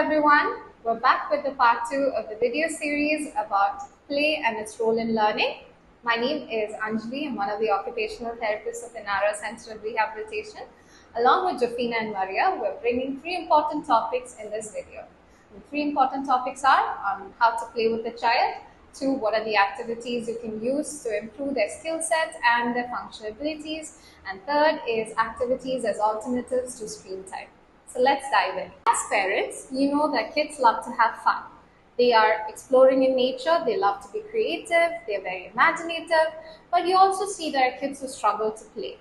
everyone, we're back with the part 2 of the video series about play and its role in learning. My name is Anjali. I'm one of the occupational therapists of Inara Center of Rehabilitation. Along with Jafina and Maria, we're bringing 3 important topics in this video. The 3 important topics are how to play with the child, 2, what are the activities you can use to improve their skill set and their functional abilities, and 3rd is activities as alternatives to screen time. So let's dive in. As parents, you know that kids love to have fun. They are exploring in nature, they love to be creative, they're very imaginative, but you also see there are kids who struggle to play.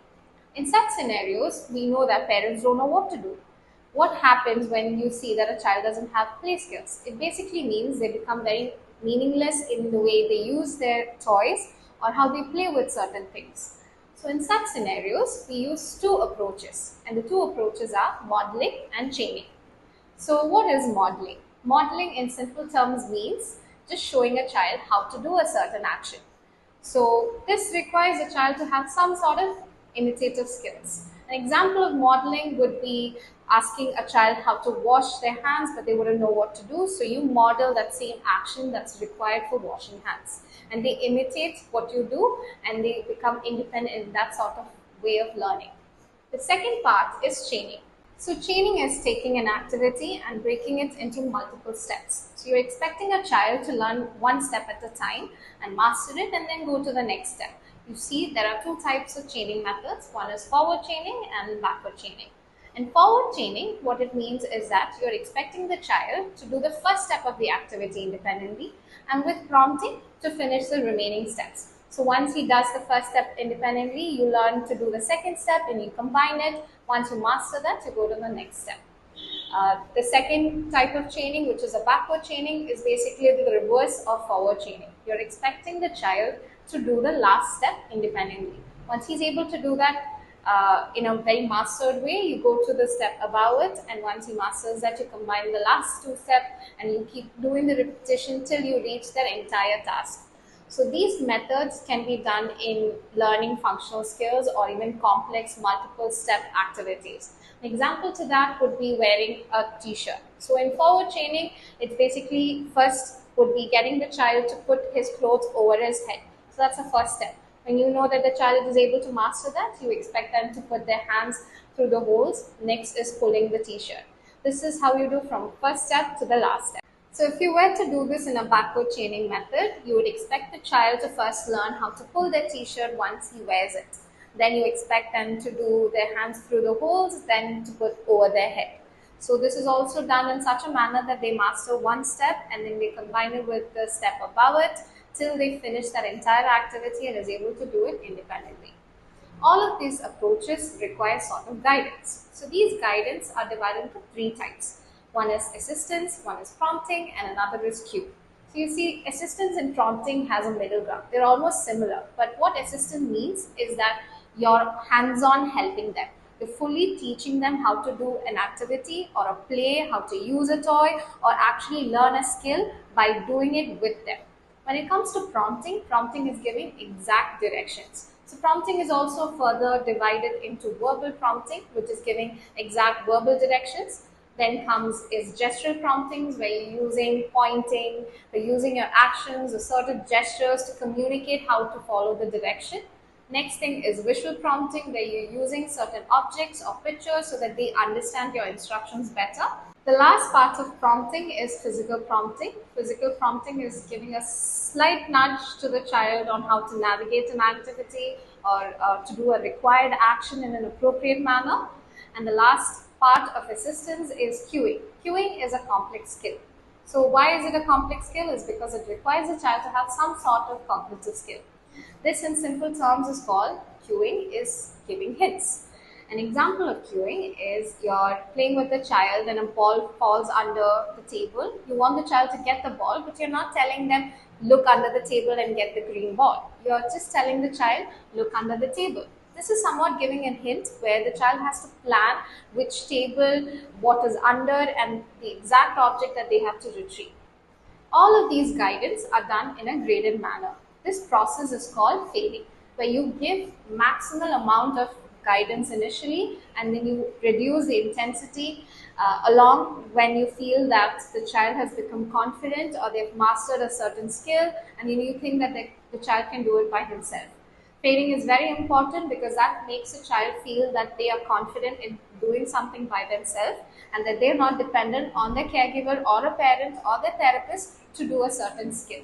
In such scenarios, we know that parents don't know what to do. What happens when you see that a child doesn't have play skills? It basically means they become very meaningless in the way they use their toys or how they play with certain things. So in such scenarios, we use 2 approaches, and the 2 approaches are modeling and chaining. So what is modeling? Modeling in simple terms means just showing a child how to do a certain action. So this requires a child to have some sort of imitative skills. An example of modeling would be asking a child how to wash their hands, but they wouldn't know what to do. So you model that same action that's required for washing hands. And they imitate what you do and they become independent in that sort of way of learning. The second part is chaining. So chaining is taking an activity and breaking it into multiple steps. So you're expecting a child to learn one step at a time and master it and then go to the next step. You see there are 2 types of chaining methods. One is forward chaining and backward chaining. In forward chaining, what it means is that you're expecting the child to do the first step of the activity independently and with prompting to finish the remaining steps. So once he does the first step independently, you learn to do the second step and you combine it. Once you master that, you go to the next step. The second type of chaining, which is a backward chaining, is basically the reverse of forward chaining. You're expecting the child to do the last step independently. Once he's able to do that in a very mastered way, you go to the step above it, and once he masters that, you combine the last 2 steps and you keep doing the repetition till you reach that entire task. So these methods can be done in learning functional skills or even complex multiple step activities. An example to that would be wearing a t-shirt. So in forward chaining, it's basically first would be getting the child to put his clothes over his head. So that's the first step. When you know that the child is able to master that, you expect them to put their hands through the holes. Next is pulling the t-shirt. This is how you do from first step to the last step. So if you were to do this in a backward chaining method, you would expect the child to first learn how to pull their t-shirt once he wears it. Then you expect them to do their hands through the holes, then to put over their head. So this is also done in such a manner that they master one step and then they combine it with the step above it till they finish that entire activity and is able to do it independently. All of these approaches require sort of guidance. So these guidance are divided into 3 types. One is assistance, one is prompting, and another is cue. So you see, assistance and prompting has a middle ground. They're almost similar, but what assistance means is that you're hands-on helping them. You're fully teaching them how to do an activity or a play, how to use a toy, or actually learn a skill by doing it with them. When it comes to prompting, prompting is giving exact directions. So prompting is also further divided into verbal prompting, which is giving exact verbal directions. Then comes is gestural promptings, where you're using pointing, you're using your actions or certain gestures to communicate how to follow the direction. Next thing is visual prompting, where you're using certain objects or pictures so that they understand your instructions better. The last part of prompting is physical prompting. Physical prompting is giving a slight nudge to the child on how to navigate an activity or to do a required action in an appropriate manner. And the last part of assistance is cueing. Cueing is a complex skill. So why is it a complex skill? Is because it requires a child to have some sort of cognitive skill. This in simple terms is called cueing, is giving hints. An example of cueing is you're playing with the child and a ball falls under the table. You want the child to get the ball, but you're not telling them, look under the table and get the green ball. You're just telling the child, look under the table. This is somewhat giving a hint where the child has to plan which table, what is under, and the exact object that they have to retrieve. All of these guidance are done in a graded manner. This process is called fading, where you give maximal amount of guidance initially, and then you reduce the intensity along when you feel that the child has become confident or they've mastered a certain skill, and then you think that the child can do it by himself. Training is very important because that makes a child feel that they are confident in doing something by themselves and that they're not dependent on their caregiver or a parent or their therapist to do a certain skill.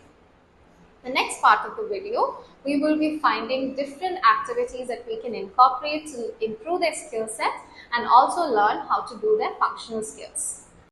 The next part of the video, we will be finding different activities that we can incorporate to improve their skill set and also learn how to do their functional skills.